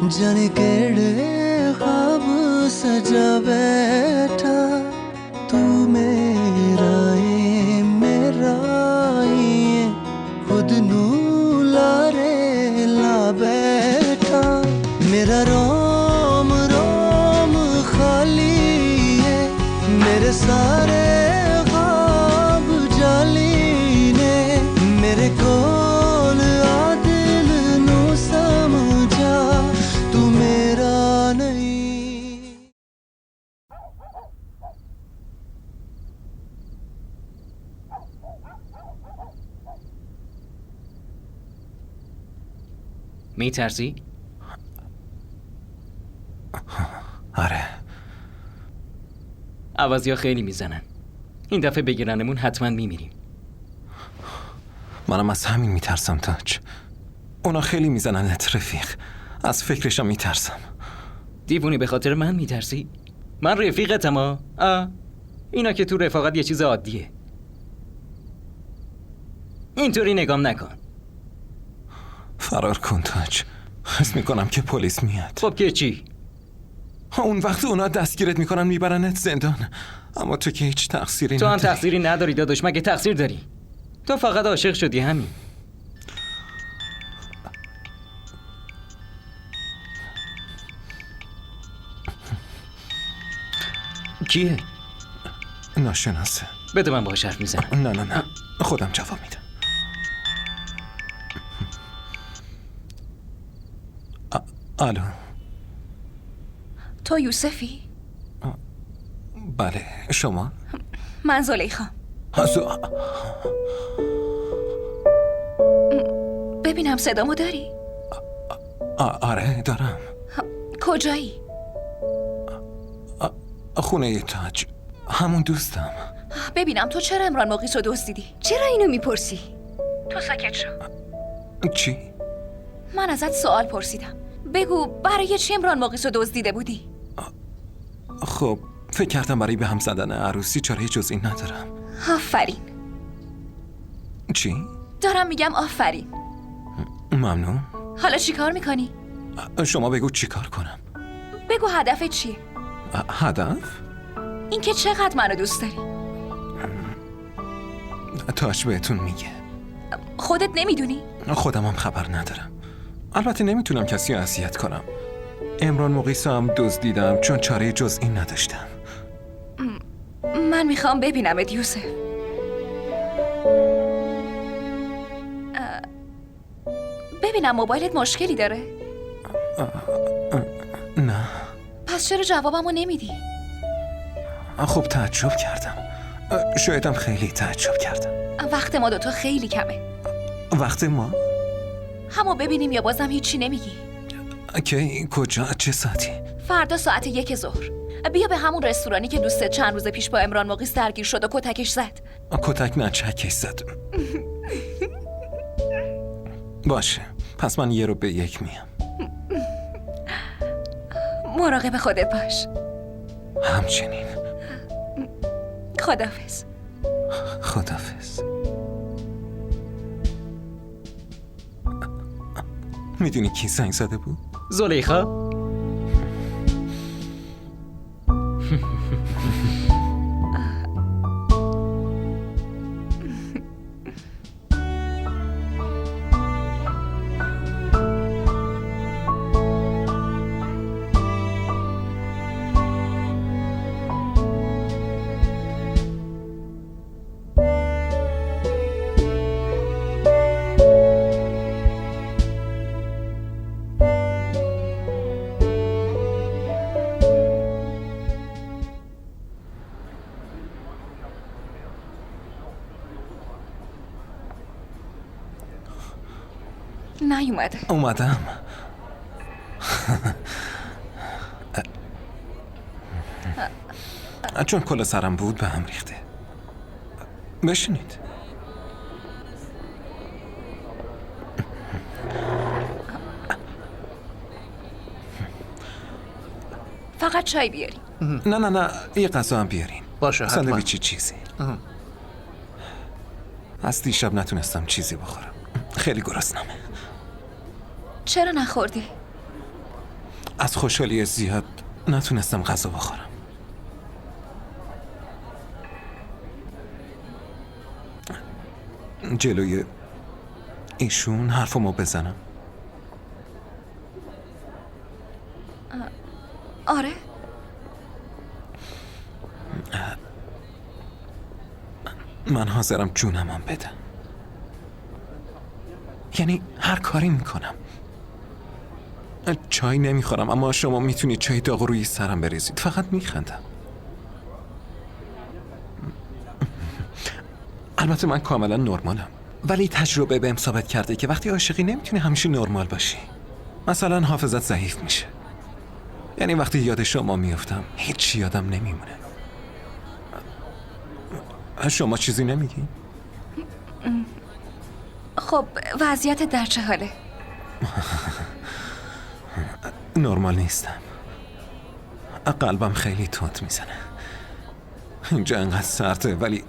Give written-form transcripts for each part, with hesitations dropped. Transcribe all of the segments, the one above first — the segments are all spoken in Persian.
जाने केड़े ख्वाब सजा बैठा तू मेरा ये खुद नू लारे ला बैठा मेरा रोम रोम खाली है मेरे सारे ख्वाब जाली ने मेरे कोल आ दिल नू समझा तू मेरा नहीं. میترسی؟ آره. عوضی ها خیلی میزنن. این دفعه بگیرنمون حتما میمیریم. منم از همین میترسم تاج. اونا خیلی میزننت رفیق. از فکرشم میترسم. دیوونی به خاطر من میترسی؟ من رفیقتم ها. اینا که تو رفاقت یه چیز عادیه. اینطوری نگام نکن. فرار کن تاج. حس میکنم که پلیس میاد. خب که چی؟ اون وقت اونا دستگیرت میکنن میبرنت زندان. اما تو که هیچ تقصیری تو نداری. هم تقصیری نداری داداش. مگه تقصیر داری؟ تو فقط عاشق شدی همین. کیه؟ ناشناسه. بده من باهاش حرف میزنم. نه خودم جواب میدم. الو. تو یوسفی؟ بله. شما؟ من زلیخا. ببینم صدامو داری؟ آره دارم. کجایی؟ خونه تاج. همون دوستم. ببینم تو چرا امران مقیس رو دزدیدی؟ چرا اینو میپرسی؟ تو ساکت شو. چی؟ من ازت سوال پرسیدم. بگو برای چی امران مقیس رو دزدیده بودی؟ خب فکر کردم برای به هم زدن عروسی چاره جز این ندارم. آفرین. چی؟ دارم میگم آفرین. ممنون. حالا چی کار میکنی؟ شما بگو چی کار کنم. بگو هدفت چیه؟ هدف؟ اینکه چقدر منو دوست داری. تاج بهتون میگه. خودت نمیدونی؟ خودم هم خبر ندارم. البته نمیتونم کسی رو اذیت کنم. امران مقیس هم دزدیدم چون چاره جز این نداشتم. من میخوام ببینمت یوسف. ببینم موبایلت مشکلی داره؟ نه. پس چرا جوابمو نمیدی؟ خب تعجب کردم. شایدم خیلی تعجب کردم. وقت ما دوتا خیلی کمه. وقت ما؟ همو ببینیم یا بازم هیچی نمیگی؟ کی؟ کجا؟ چه ساعتی؟ فردا ساعت 1 ظهر. بیا به همون رستورانی که دوستت چند روز پیش با امران مقیس درگیر شد و کتکش زد. کتک نه چکش زد. باشه پس من 1 میام. مراقب خودت باش. همچنین. خداحافظ. خداحافظ. میدونی کی زنگ زده بود؟ زلیخا؟ نیومده. اومدم. چون کل سرم بود به هم ریخته. بشینید. فقط چای بیاری. نه یه غذا هم بیارین. باشه حتما. ساندویچی چیزی. از دیشب نتونستم چیزی بخورم. خیلی گرسنمه. چرا نخوردی؟ از خوشحالی زیاد نتونستم غذا بخورم. جلوی ایشون حرفمو بزنم؟ آره. من حاضرم جونمم بدم. یعنی هر کاری میکنم. چای نمیخورم اما شما میتونید چای داغ روی سرم بریزید. فقط میخندم. البته من کاملا نرمالم، ولی تجربه بهم ثابت کرده که وقتی عاشقی نمیتونی همیشه نرمال باشی. مثلا حافظت ضعیف میشه. یعنی وقتی یاد شما میافتم هیچ یادم نمیمونه. شما چیزی نمیگی؟ خب وضعیت در چه حاله؟ نرمال نیستم. قلبم خیلی تند میزنه. اینجا انقدر سرده ولی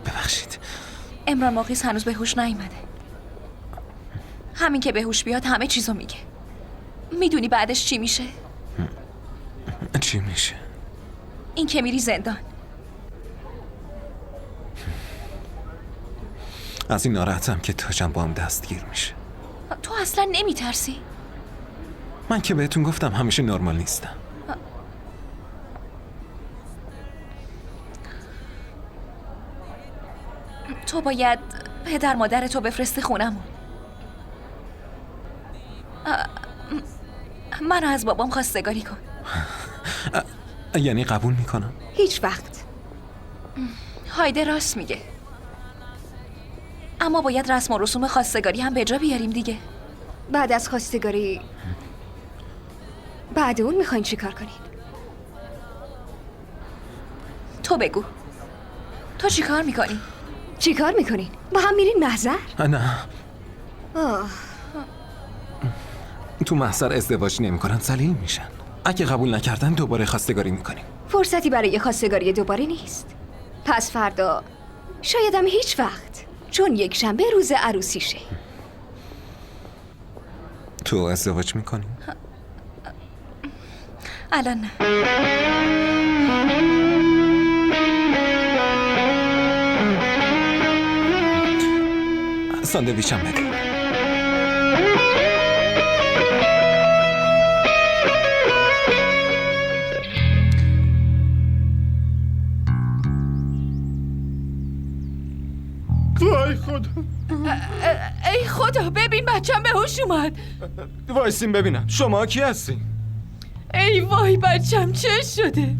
ببخشید. عمران مقیس هنوز به هوش نیومده. همین که به هوش بیاد همه چیزو میگه. میدونی بعدش چی میشه؟ چی میشه؟ این که میری زندان. از این ناراحتم که تاجم با هم دستگیر میشه. تو اصلا نمیترسی؟ من که بهتون گفتم همیشه نرمال نیستم. تو باید پدر مادرتو بفرستی خونمون. منو از بابام خواستگاری کن. یعنی قبول میکنم؟ هیچ وقت. هایده راست میگه. اما باید رسم و رسوم خواستگاری هم به جا بیاریم دیگه. بعد از خواستگاری بعد اون میخواین چی کار کنید؟ تو بگو. تو چی کار میکنی؟ چی کار میکنین؟ با هم میرین محضر؟ نه. آه. تو محضر ازدواج نمیکنن، ذلیل میشن. اگه قبول نکردن دوباره خواستگاری میکنیم. فرصتی برای خواستگاری دوباره نیست. پس فردا شایدم هیچ وقت، چون یک شنبه روز عروسیشه. تو ازدواج میکنی؟ الان نه. ساندویچم بده. وای خدا. ای خدا ببین بچم به هوش اومد. وایسین ببینم شما کی هستین؟ ای وای بچم چه شده؟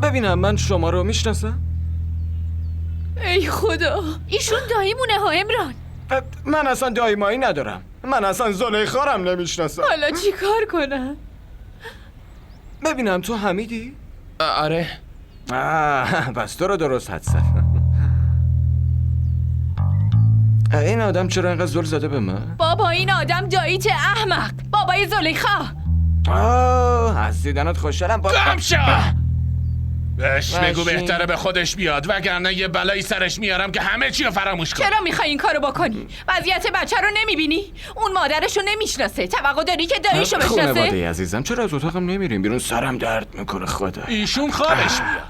ببینم من شما رو میشناسم؟ ای خدا ایشون داییمونه ها عمران. من اصلا دایمایی ندارم. من اصلا زلیخارم نمیشناسم. حالا چی کار کنم؟ ببینم تو حمیدی؟ آره. بس تو رو درست حد زد. این آدم چرا اینقدر زل زده به من؟ بابا این آدم داییت احمق، بابای زلیخا. از دیدنت خوشحالم. گم شو! بهش بگو ماشین. بهتره به خودش بیاد وگرنه یه بلایی سرش میارم که همه چی رو فراموش کن. چرا میخوای این کارو بکنی؟ وضعیت بچه رو نمیبینی؟ اون مادرشو نمیشناسه. توقع داری که داییشو خانواده بشناسه؟ عزیزم چرا از اتاقم نمیریم بیرون؟ سرم درد میکنه خدا. ایشون خوابش میاد.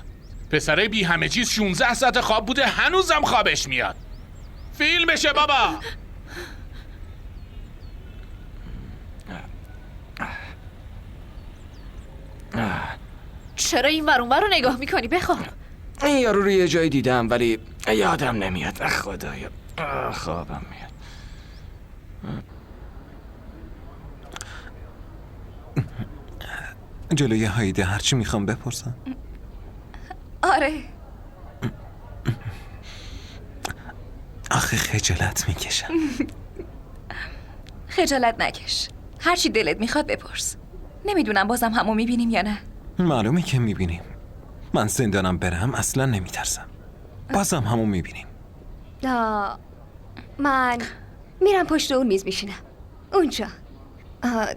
پسره بی همه چیز 16 ساعت خواب بوده هنوزم خوابش میاد. فیلمشه بابا. چرا این ور اونور رو نگاه میکنی؟ بخواب. این یارو رو یه جایی دیدم ولی یادم نمیاد. خدایا خوابم میاد. جلوی هایده هرچی میخوام بپرسم؟ آره. آخه خجالت میکشم. خجالت نکش. هرچی دلت میخواد بپرس. نمیدونم بازم همو میبینیم یا نه. معلومه که میبینیم. من زندانم برم اصلا نمیترسم. بازم همون میبینیم. من میرم پشت اون میز میشینم اونجا.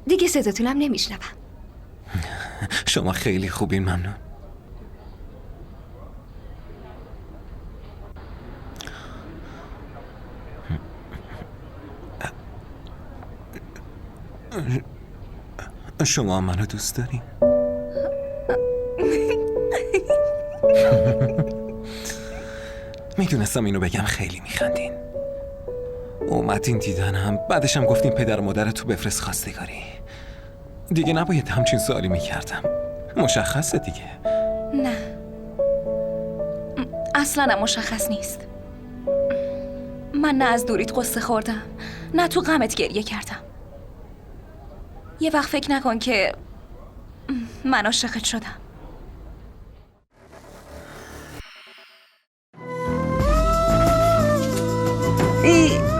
دیگه صداتونم نمیشنوم. شما خیلی خوبین، ممنون. شما منو دوست دارین؟ میدونستم اینو بگم خیلی میخندین. اومدین دیدنم، بعدش هم گفتین پدر و مادر تو بفرست خواستگاری. دیگه نباید همچین سوالی میکردم. مشخصه دیگه. نه، اصلا هم مشخص نیست. من نه از دوریت قصه خوردم، نه تو غمت گریه کردم. یه وقت فکر نکن که من عاشقت شدم.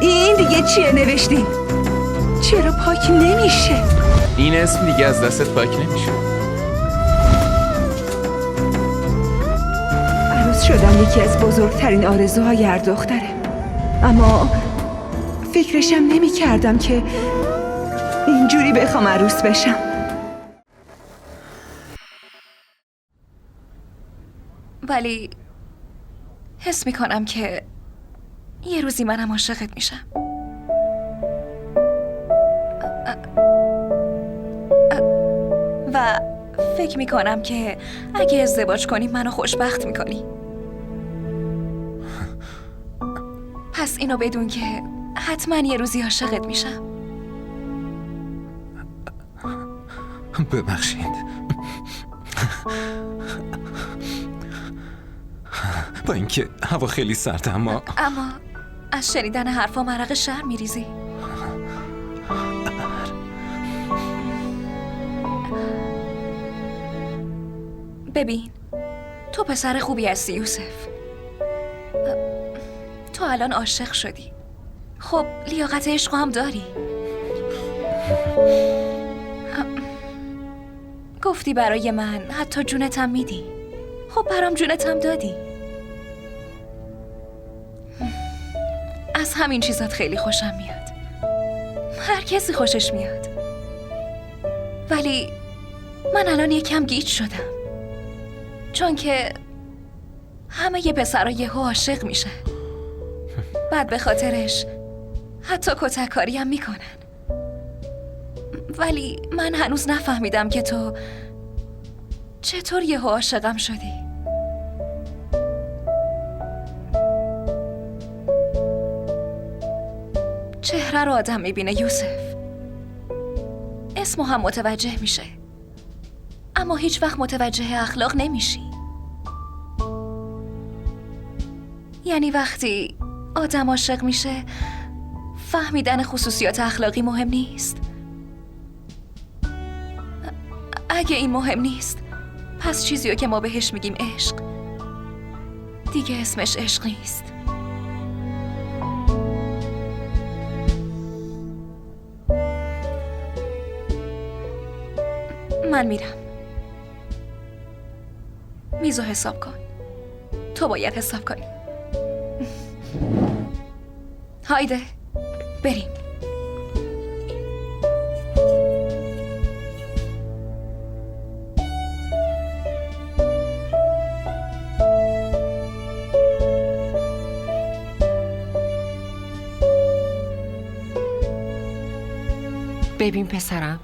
این دیگه چیه نوشتین؟ چرا پاک نمیشه؟ این اسم دیگه از دستت پاک نمیشه. عروس شدن یکی از بزرگترین آرزوهای هر دختره، اما فکرشم نمی کردم که اینجوری بخوام عروس بشم. ولی حس میکنم که یه روزی منم عاشقت میشم. و فکر میکنم که اگه ازدواج کنیم منو خوشبخت میکنی. پس اینو بدون که حتما یه روزی عاشقت میشم. ببخشید. با اینکه هوا خیلی سرده اما از شنیدن حرفا مرق شرم میریزی. ببین، تو پسر خوبی هستی یوسف. تو الان عاشق شدی. خب لیاقت عشق هم داری. گفتی برای من حتی جونتم میدی. خب برام جونتم دادی. از همین چیزات خیلی خوشم میاد. هر کسی خوشش میاد. ولی من الان یکم گیج شدم، چون که همه ی پسرها یهو عاشق میشن، بعد به خاطرش حتی کتککاری هم میکنن. ولی من هنوز نفهمیدم که تو چطور یهو عاشقم شدی. چهره رو آدم میبینه یوسف، اسمو هم متوجه میشه، اما هیچ وقت متوجه اخلاق نمیشی. یعنی وقتی آدم عاشق میشه فهمیدن خصوصیات اخلاقی مهم نیست. اگه این مهم نیست، پس چیزیو که ما بهش میگیم عشق دیگه اسمش عشق نیست. من میرم. میزو حساب کن. تو باید حساب کنی. هایده بریم. ببین پسرم،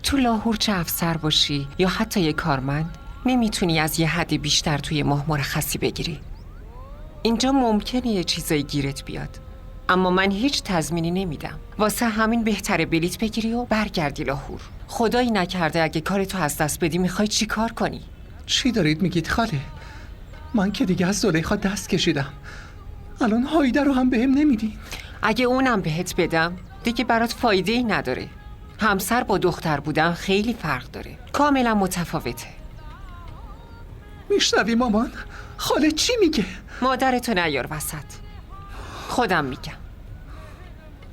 تو لاهور چه افسر باشی یا حتی یه کارمند، نمیتونی از یه حد بیشتر توی ماه مرخصی بگیری. اینجا ممکنه یه چیزایی گیرت بیاد، اما من هیچ تضمینی نمیدم. واسه همین بهتره بلیت بگیری و برگردی لاهور. خدایی نکرده اگه کارتو از دست بدی میخوای چی کار کنی؟ چی دارید میگید خاله؟ من که دیگه از زلیخا دست کشیدم. الان هایده رو هم بهم نمیدین؟ اگه اونم بهت بدم دیگه برات فایده ای نداره. همسر با دختر بودن خیلی فرق داره، کاملا متفاوته. میشنوی مامان؟ خاله چی میگه؟ مادرتو نیار وسط، خودم میگم.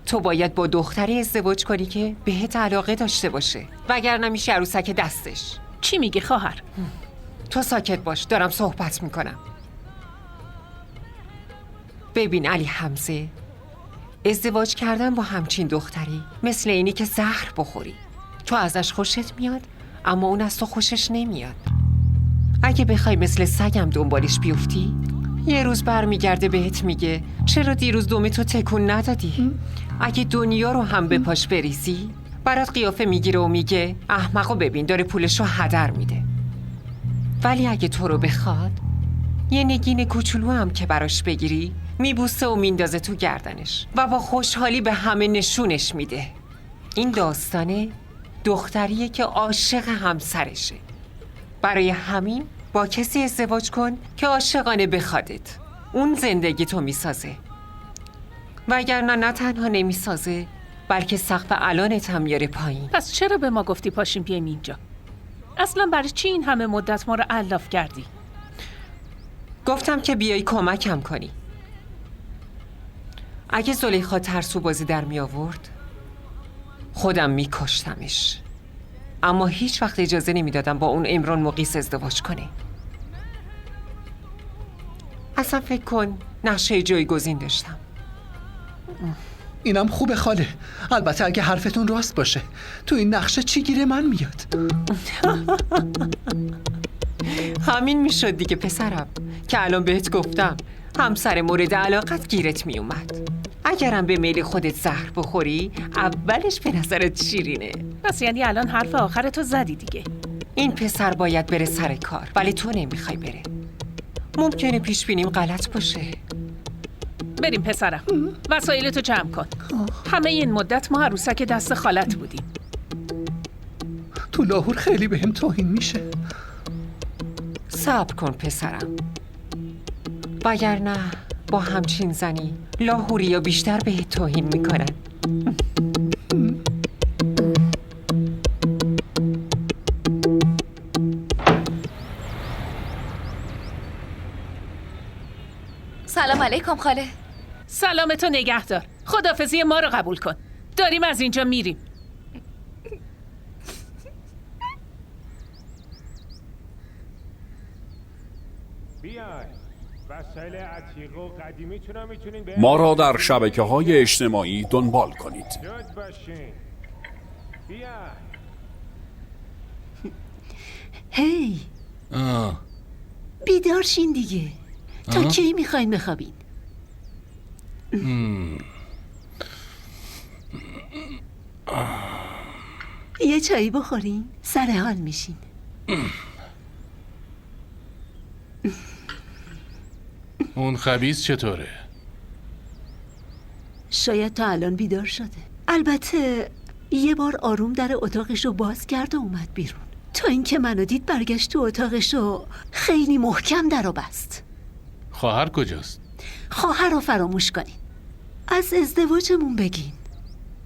تو باید با دختری ازدواج کنی که بهت علاقه داشته باشه، وگرنه میشه عروسک دستش. چی میگی خواهر؟ تو ساکت باش، دارم صحبت میکنم. ببین علی حمزه، ازدواج کردن با همچین دختری مثل اینی که زهر بخوری. تو ازش خوشت میاد اما اون از تو خوشش نمیاد. اگه بخوای مثل سگم دنبالش بیفتی یه روز برمیگرده بهت میگه چرا دیروز دومتو تکون ندادی؟ اگه دنیا رو هم به پاش بریزی برات قیافه میگیره و میگه احمقو ببین داره پولشو هدر میده. ولی اگه تو رو بخواد یه نگین کوچولو هم که براش بگیری میبوسه و میندازه تو گردنش و با خوشحالی به همه نشونش میده. این داستانه دختریه که عاشق همسرشه. برای همین با کسی ازدواج کن که عاشقانه بخوادت. اون زندگی تو میسازه. وگرنه نه تنها نمیسازه بلکه سقف الانت هم میاره پایین. پس چرا به ما گفتی پاشیم بیایم اینجا؟ اصلا برای چی این همه مدت ما رو علاف کردی؟ گفتم که بیای کمکم کنی. اگه زلیخا ترسو بازی در می آورد خودم می کشتمش. اما هیچ وقت اجازه نمی دادم با اون عمران مقیس ازدواج کنه. اصلا فکر کن نقشه جایگزین داشتم. اینم خوبه خاله. البته اگه حرفتون راست باشه. تو این نقشه چی گیره من میاد؟ همین میشد دیگه پسرم که الان بهت گفتم همسر مورد علاقت گیرت میومد. اگرم به میل خودت زهر بخوری اولش به نظرت شیرینه. پس یعنی الان حرف آخرتو زدی دیگه. این پسر باید بره سر کار ولی تو نمیخوای بره. ممکنه پیش بینیم غلط باشه. بریم پسرم. وسایلتو جمع کن. همه این مدت ما عروسک دست خالت بودیم. تو لاهور خیلی بهم توهین میشه. صبر کن پسرم. وگرنه با همچین زنی لاهوریا بیشتر به توهین میکنن. سلام علیکم خاله. سلامتو نگه دار. خداحافظی ما رو قبول کن. داریم از اینجا میریم. ما را در شبکه‌های اجتماعی دنبال کنید. هی بیدار شین دیگه. تا کی میخواین بخوابین؟ یه چایی بخورین سر حال میشین. اون خبیث چطوره؟ شاید تا الان بیدار شده. البته یه بار آروم در اتاقش رو باز کرد و اومد بیرون. تا اینکه منو دید برگشت تو اتاقش رو خیلی محکم در و بست. خواهر کجاست؟ خواهر رو فراموش کنین. از ازدواجمون بگین.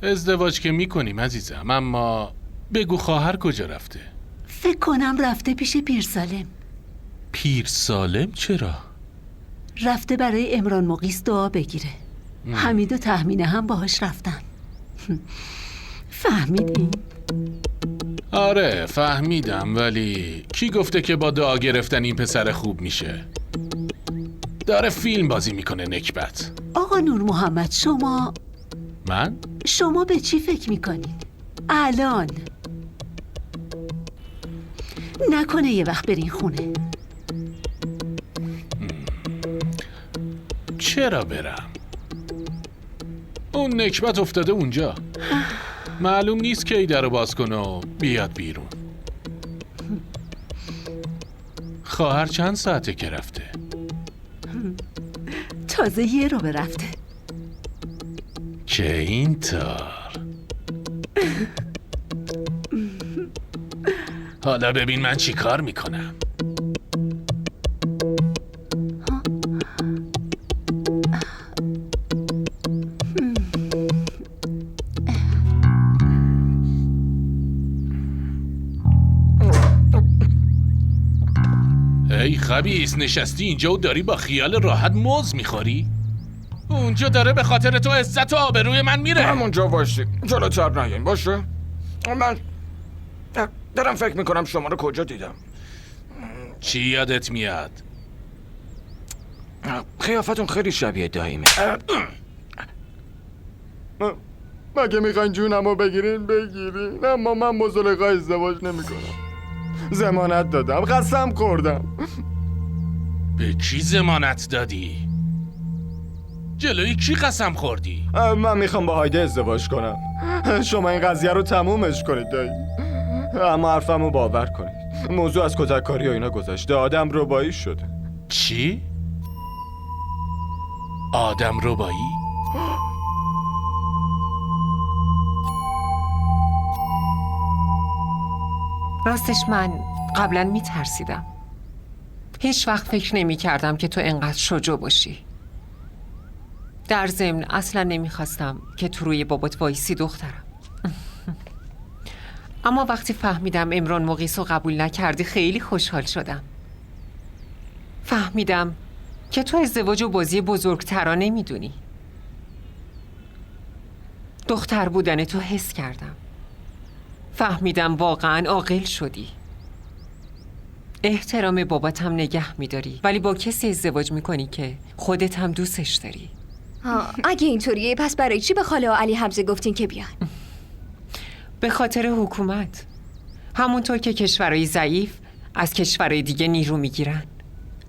ازدواج که میکنیم عزیزم، اما بگو خواهر کجا رفته؟ فکر کنم رفته پیش پیر سالم. پیر سالم چرا؟ رفته برای عمران مقیس دعا بگیره. حمید و تهمینه هم باهاش رفتن. فهمیدین؟ آره فهمیدم، ولی کی گفته که با دعا گرفتن این پسر خوب میشه؟ داره فیلم بازی میکنه نکبت. آقا نور محمد شما به چی فکر میکنین؟ الان نکنه یه وقت برین خونه. چرا برم؟ اون نکبت افتاده اونجا. معلوم نیست کی درو باز کنه و بیاد بیرون. خواهر چند ساعته که رفته؟ تازه یه رو رفته. که اینطور. حالا ببین من چی کار میکنم. ای خبیث، نشستی اینجا و داری با خیال راحت موز میخوری؟ اونجا داره به خاطر تو عزت و آبروی من میره. همونجا باشی، جلوتر نیاین باشه؟ من دارم فکر میکنم شما رو کجا دیدم. چی یادت میاد؟ قیافتون خیلی شبیه داییمه. مگه میخواین جونمو بگیرین؟ اما من با زلیخا ازدواج نمیکنم. ضمانت دادم، قسم خوردم. به کی ضمانت دادی؟ جلوی کی قسم خوردی؟ من میخوام با هایده ازدواج کنم. شما این قضیه رو تمومش کنید دایی. اما حرفمو باور کنید، موضوع از کتککاری و اینا گذشته، آدم ربایی شده. چی؟ آدم ربایی؟ راستش من قبلا میترسیدم. هیچ وقت فکر نمی کردم که تو انقدر شجاع باشی. در ضمن اصلا نمیخواستم که تو روی بابات وایسی دخترم. اما وقتی فهمیدم عمران مقیس رو قبول نکردی خیلی خوشحال شدم. فهمیدم که تو ازدواج و بازی بزرگترا نمیدونی. دختر بودن تو حس کردم. فهمیدم واقعا عاقل شدی. احترام بابات هم نگه میداری، ولی با کسی ازدواج میکنی که خودت هم دوستش داری. اگه اینطوریه پس برای چی به خاله و علی حمزه گفتین که بیان؟ به خاطر حکومت. همونطور که کشورهای ضعیف از کشورهای دیگه نیرو میگیرن.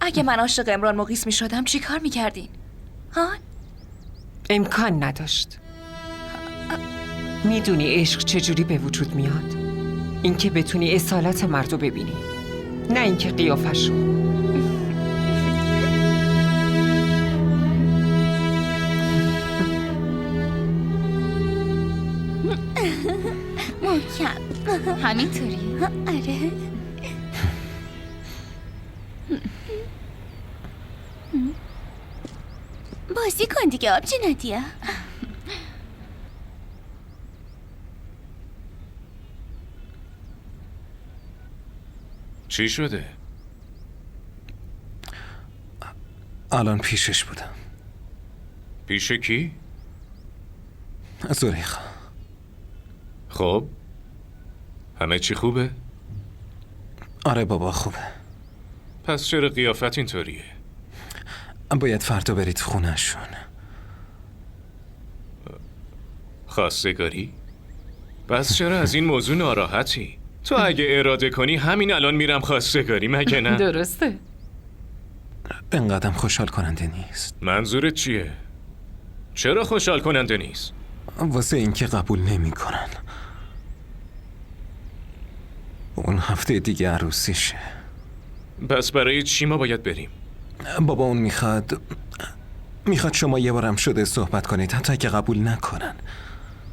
اگه من عاشق عمران مقیس میشدم چی کار میکردین؟ ها؟ امکان نداشت. میدونی عشق چجوری به وجود میاد؟ اینکه بتونی اصالت مردو ببینی، نه اینکه قیافشو. محکم همینطوری؟ آره. بازی کن دیگه آبجی نادیا. چی شده؟ الان پیشش بودم. پیش کی؟ زلیخا. خب همه چی خوبه؟ آره بابا خوبه. پس چرا قیافت اینطوریه؟ باید فردا برید خونه‌شون. خواستگاری؟ پس چرا از این موضوع ناراحتی؟ تو اگه اراده کنی همین الان میرم خواستگاری، مگه نه؟ درسته. اینقدرم خوشحال کننده نیست. منظورت چیه؟ چرا خوشحال کننده نیست؟ واسه اینکه قبول نمی‌کنن. اون هفته دیگه عروسیشه. پس برای چی ما باید بریم؟ بابا اون میخواد شما یه بارم شده صحبت کنید، حتی اگه قبول نکنن.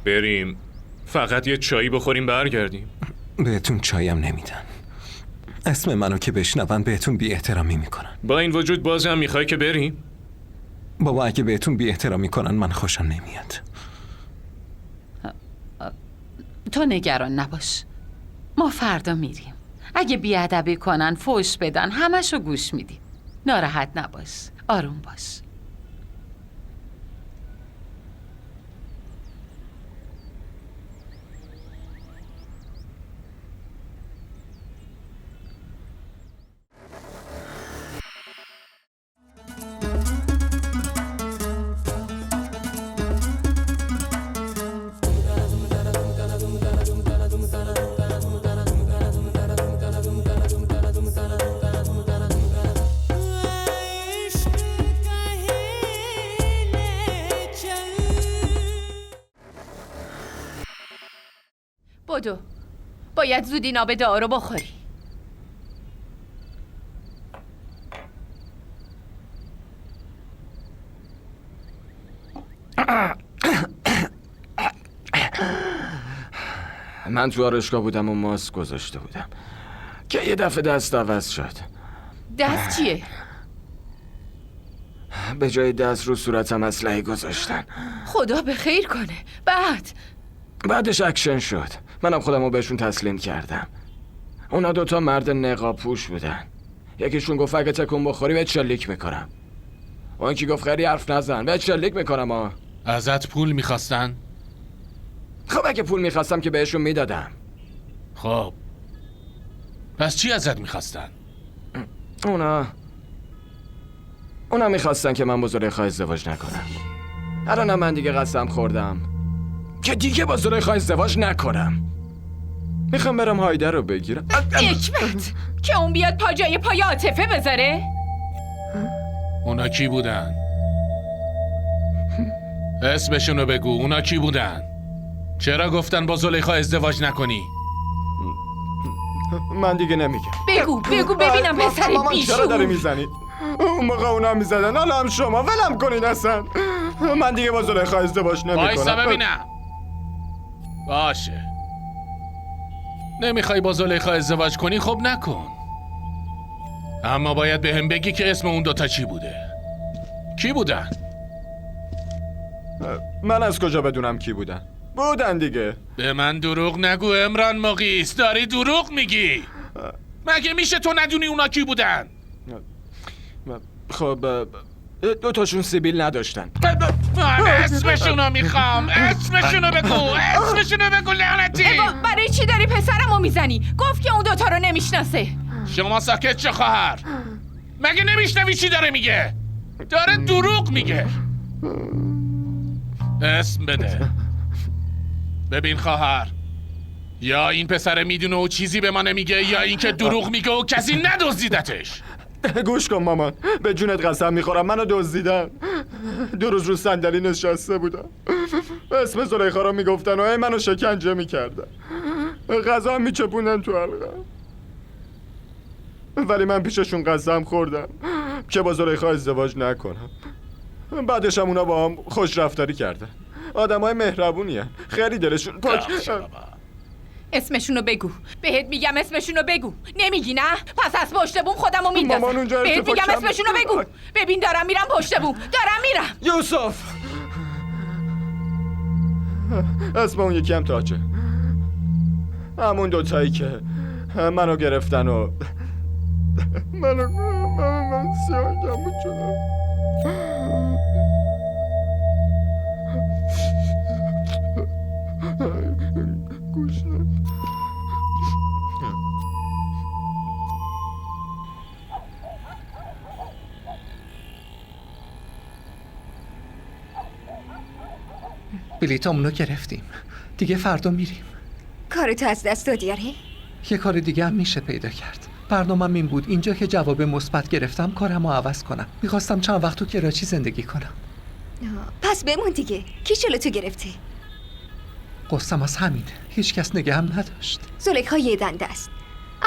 بریم فقط یه چایی بخوریم برگردیم. بهتون چایم نمیدن. اسم منو که بشنون بهتون بی احترامی میکنن. با این وجود بازم میخوای که بریم؟ بابا اگه بهتون بی احترامی کنن من خوشم نمیاد. تو نگران نباش، ما فردا میریم. اگه بیادبی کنن فوش بدن همشو گوش میدیم. ناراحت نباش، آروم باش. بدو، باید زودی ناب دعا رو بخوری. من تو آرشگاه بودم و ماسک گذاشته بودم که یه دفعه دست عوض شد. دست چیه؟ به جای دست رو صورتم اسلحه گذاشتن. خدا به خیر کنه. بعدش اکشن شد. منم خودمو بهشون تسلیم کردم. اونا دوتا مرد نقاب پوش بودن. یکیشون گفت اگه تکون بخوری بهت شلیک میکنم. اون کی گفت خیلی حرف نزن، بهت شلیک میکنم. ازت پول میخواستن؟ خب اگه پول میخواستم که بهشون میدادم. خب پس چی ازت میخواستن؟ اونا میخواستن که من با زلیخا ازدواج نکنم. الانم من دیگه قسم خوردم که دیگه با زلیخا ازدواج نکنم. میخوام برم هایده رو بگیرم. حکمت که اون بیاد پا جای پای عاطفه بذاره؟ اونا کی بودن؟ اسمشونو بگو. اونا کی بودن؟ چرا گفتن با زلیخا ازدواج نکنی؟ من دیگه نمیگم. بگو ببینم پسر بیشور. چرا داری میزنی؟ اون موقع اونا هم میزدن، حالا هم شما. ولم کنین اصلا. من دیگه با زلیخا ازدواج نمیکنم. وایسا ببینم. باشه، نمیخوای با زلیخا ازدواج کنی؟ خب نکن. اما باید به هم بگی که اسم اون دوتا چی بوده. کی بودن؟ من از کجا بدونم کی بودن؟ بودن دیگه. به من دروغ نگو عمران مقیس، داری دروغ میگی. مگه میشه تو ندونی اونا کی بودن؟ خب دوتاشون سیبیل نداشتن. من اسمشونو میخوام. اسمشونو بگو لعنتی. برای چی داری پسرمو میزنی؟ گفت که اون دوتا رو نمیشناسه. شما ساکت چه خواهر؟ مگه نمیشنوی چی داره میگه؟ داره دروغ میگه. اسم بده. ببین خواهر، یا این پسر میدونه و چیزی به ما نمیگه، یا اینکه دروغ میگه و کسی ندزدیدتش. گوش کن مامان، به جونت قسم میخورم منو دزدیدن. 2 روز رو صندلی نشسته بودم، اسم زلیخا رو میگفتن و منو شکنجه میکردن، غذا میچپوندن تو حلقم. ولی من پیششون قسم خوردم که با زلیخا ازدواج نکنم. بعدش هم اونا با هم خوش رفتاری کردن. آدمای مهربونی هن. خیلی دلشون پاک. اسمشونو بگو. بهت میگم اسمشونو بگو. نمیگی نه؟ پس از پشت بوم خودمو میندازم. مامان اونجا بهت میگم اسمشونو بگو. ببین دارم میرم پشت بوم. دارم میرم. یوسف. اسم اون یکی هم تاجه. همون دوتایی که منو گرفتن و من سیاه گمون شدم. گوش نه. بلیطامونو گرفتیم. دیگه فردا میریم. کارتو از دست دادی آره؟ یه کار دیگه هم میشه پیدا کرد. برنامه‌م این بود اینجا که جواب مثبت گرفتم کارمو عوض کنم. میخواستم چند وقت تو کراچی زندگی کنم. پس بمون دیگه. کی جلوتو گرفته؟ قصم از همینه. هیچ کس نگهم نداشت. زلیخا یه دنده است.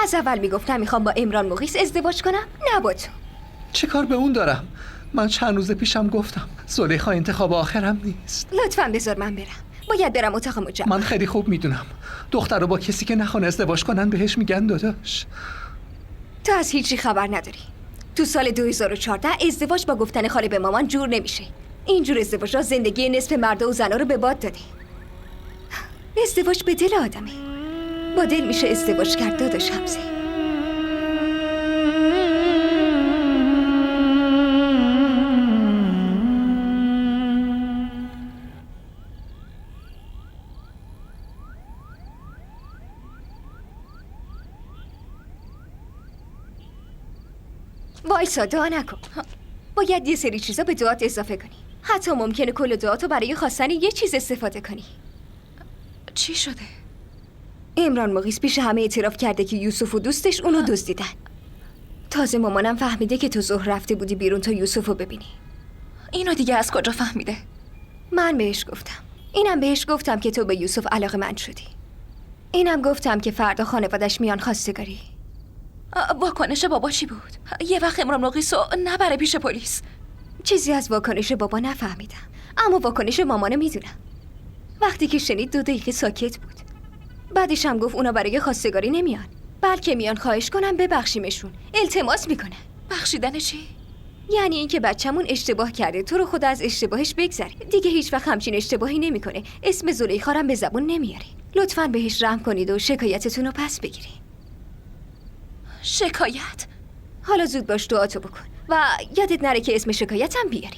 از اول میگفتم میخوام با عمران مقیس ازدواج کنم، نه با تو. چه کار به اون دارم؟ من چند روز پیشم گفتم زلیخا انتخاب آخرم نیست. لطفاً بذار من برم. باید برم اتاقمو جمع. من خیلی خوب میدونم دختر رو با کسی که نخوان ازدواج کنن بهش میگن داداش. تو از هیچی خبر نداری. تو سال 2014 ازدواج با گفتن خاله به مامان جور نمیشه. اینجور ازدواج را زندگی نصف مردا و زنا رو به باد داده. ازدواج به دل آدمه. با دل میشه ازدواج کرد داداش حمزه. وایسا دعا نکن. باید یه سری چیزا به دعات اضافه کنی. حتی ممکنه کل دعاتو برای خواستن یه چیز استفاده کنی. چی شده؟ عمران مقیس پیش همه اعتراف کرده که یوسف و دوستش اونو دزدیدن. تازه مامانم فهمیده که تو ظهر رفته بودی بیرون تا یوسف رو ببینی. اینو دیگه از کجا فهمیده؟ من بهش گفتم. اینم بهش گفتم که تو به یوسف علاقه‌مند شدی. اینم گفتم که فردا خانوادش میان خواستگاری. واکنش بابا چی بود؟ یه وقت عمران مقیس رو نبره پیش پلیس. چیزی از واکنش بابا نفهمیدم، اما واکنش مامانه میدونم. وقتی که شنید 2 دقیقه ساکت بود. بعدش هم گفت اونا برای خواستگاری نمیان، بلکه میان خواهش کنم ببخشیمشون. التماس میکنه. بخشیدن چی؟ یعنی اینکه بچه‌مون اشتباه کرده، تو رو خدا از اشتباهش بگذری. دیگه هیچ وقت همچین اشتباهی نمیکنه. اسم زلیخا رو هم به زبون نمیاری. لطفاً بهش رحم کنید و شکایتتون رو پس بگیرید. شکایت؟ حالا زود باش دعاتو بکن و یادت نره که اسم شکایتم بیاری.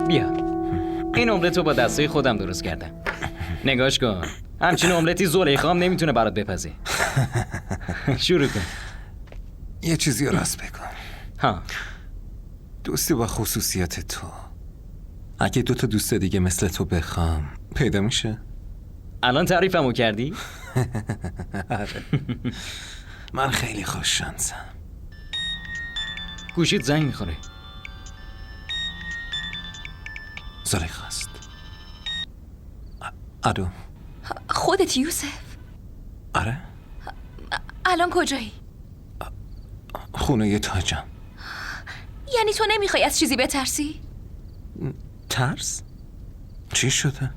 بیا این املت رو با دستای خودم درست کردم. نگاش کن. همچین املتی زلیخا هم نمیتونه برات بپزه. شروع کن. یه چیزی رو راست بگم. ها، دوستی با خصوصیت تو، اگه 2 تا دوست دیگه مثل تو بخوام پیدا میشه؟ الان تعریفمو کردی؟ آره. من خیلی خوش شانسم. گوشیت زنگ میخوره. زلیخا است. الو. خودت یوسف؟ آره. الان کجایی؟ خونه تاجم. یعنی تو نمیخوای از چیزی بترسی؟ ترس؟ چی شده؟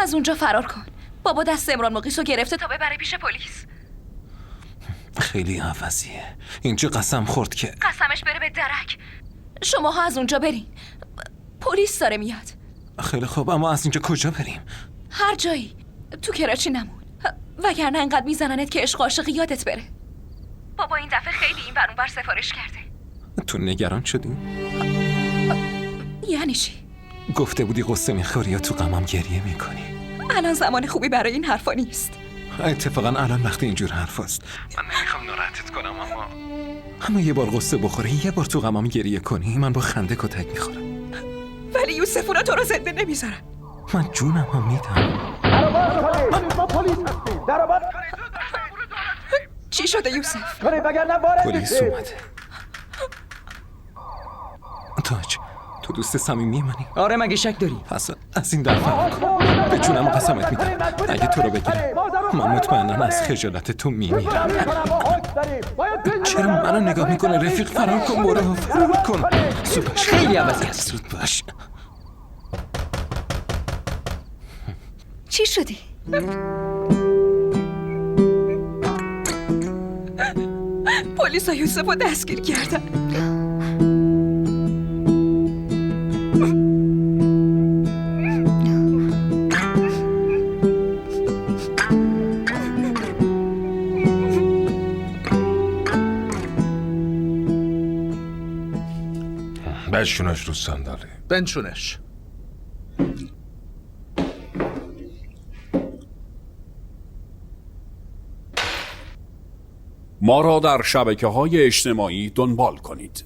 از اونجا فرار کن. بابا دست امران مقیسو گرفته تا ببره پیش پلیس. خیلی عوضیه. اینجا قسم خورد که قسمش بره به درک. شماها از اونجا برین. پلیس داره میاد. خیلی خوب، اما از اینجا کجا بریم؟ هر جایی. تو کراچی نمون، وگرنه انقدر میزننت که عشق عاشقی یادت بره. بابا این دفعه خیلی این ور اون ور سفارش کرده. تو نگران شدی؟ یعنی چی؟ گفته بودی قصه میخوری یا تو غمم گریه میکنی. الان زمان خوبی برای این حرفا نیست. اتفاقا الان وقتی اینجور حرف هست. من نمیخوام ناراحتت کنم، اما یه بار قصه بخوری، یه بار تو غمم گریه کنی، من با خنده کتک میخورم. ولی یوسف اونا تو رو زنده نمیذارن. من جونم هم میدم. چی شده یوسف؟ پلیس اومده. تاج، تو دوست صمیمی منی؟ آره، مگه شک داری؟ پس از این دفعه به جونم قسمت میدم اگه تو رو بگیرم من مطمئنم از خجالت تو میمیرم. چرا منو نگاه میکنه؟ رفیق فرار کن، برو فرار کن. زود باش، خیلی عوضی هست. زود باش. چی شدی؟ پلیسا یوسفو دستگیر کردن. بنشونش رو صندلی. بنشونش. ما را در شبکه‌های اجتماعی دنبال کنید.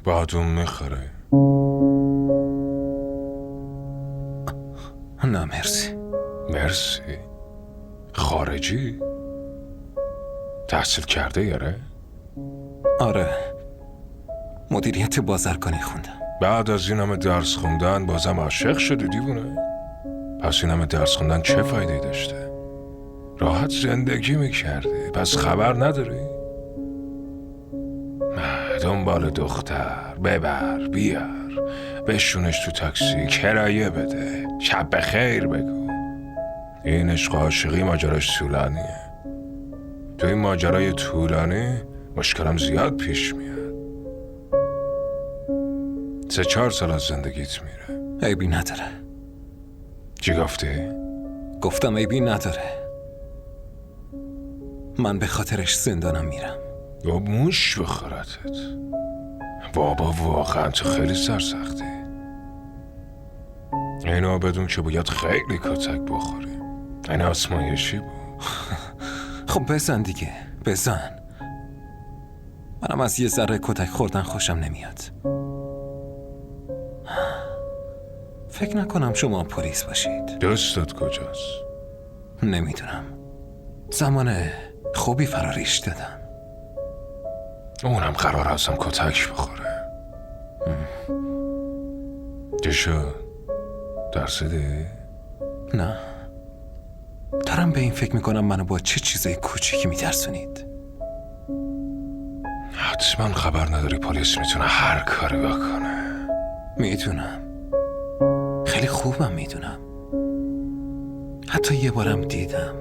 بادوم میخوره؟ نه مرسی. مرسی؟ خارجی؟ تحصیل کرده یاره؟ آره، مدیریت بازرگانی خوندم. بعد از این همه درس خوندن بازم عاشق شدی دیوونه؟ پس این همه درس خوندن چه فایده داشته؟ راحت زندگی میکردی، پس خبر نداری؟ دنبال دختر، ببر بیار، بشونش تو تاکسی، کرایه بده، شب بخیر بگو. این عشق و عاشقی ماجراش طولانیه. تو این ماجرای طولانی مشکلم زیاد پیش میاد. 3-4 سال از زندگیت میره. عیبی نداره. چی گفتی؟ گفتم عیبی نداره. من به خاطرش زندانم میرم. با موش بخورتت. بابا واقعا تو خیلی سرسختی. اینو بدون که باید خیلی کتک بخوری. این آسمایشی بود. خب بزن دیگه، بزن. منم از یه ذره کتک خوردن خوشم نمیاد. فکر نکنم شما پلیس باشید. دوستت کجاست؟ نمیدونم. زمان خوبی فراریش دادم. اونم قرار ازم کتک بخوره. چی شد؟ ترسیدی؟ نه، دارم به این فکر میکنم منو با چه چیزای کوچیکی میترسونید. حتما خبر نداری پلیس میتونه هر کاری بکنه. میدونم، خیلی خوبم میدونم. حتی یه بارم دیدم.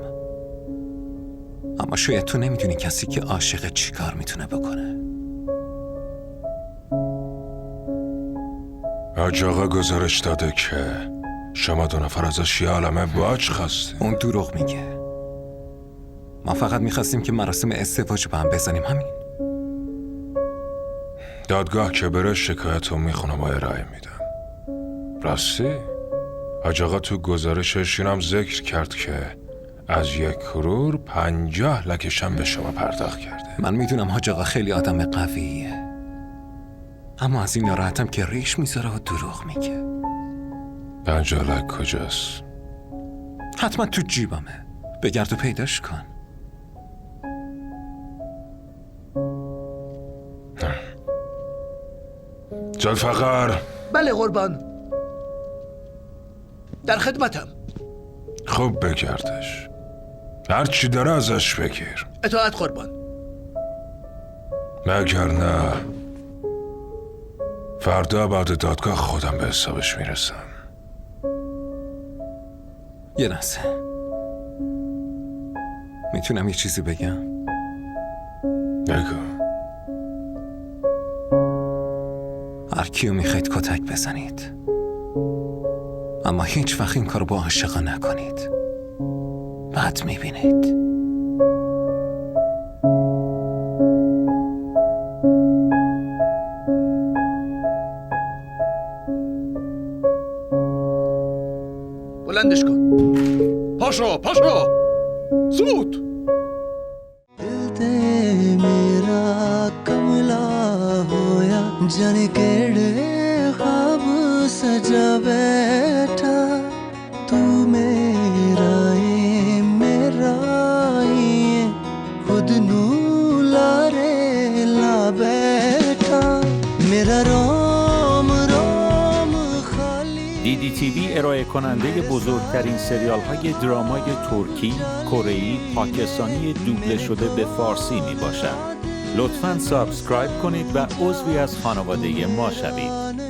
اما شاید تو نمیدونی کسی که عاشق چی کار میتونه بکنه. حاج آقا گزارش داده که شما 2 نفر ازش یه عالمه باج خواستیم. اون دروغ میگه. ما فقط میخواستیم که مراسم ازدواج با هم بزنیم، همین. دادگاه که بره شکایتو میخونم و ارائه میدم. راستی؟ حاج آقا تو گزارشش اینم ذکر کرد که از 1 کرور 50 لکشم به شما پرداخت کرده. من میدونم حاج آقا خیلی آدم قویه، اما از این ناراحتم که ریش میذاره و دروغ میگه. 50 لک کجاست؟ حتما تو جیبمه، بگرد و پیداش کن. ذوالفقار. بله قربان، در خدمتم. خوب بگردش، هر چی داره ازش بگیر. اطاعت قربان. مگر نه فردا بعد دادگاه خودم به حسابش میرسم. یه لحظه، میتونم یه چیزی بگم؟ بگو. هر کیو میخواید کتک بزنید، اما هیچ وقت این کار با عاشقا نکنید، بعد میبینید. بلندش کن. پاشو پاشو زود. मेरा कमला होया जाने केड़े ख्वाब सजा बैठा तू मेरा खुद नू लारे ला बैठा मेरा रोम रोम खाली DDTV ارائه کننده بزرگترین سریال های درامای ترکی، کره‌ای، پاکستانی دوبله شده به فارسی می باشد. لطفاً سابسکرایب کنید و عضوی از خانواده ما شوید.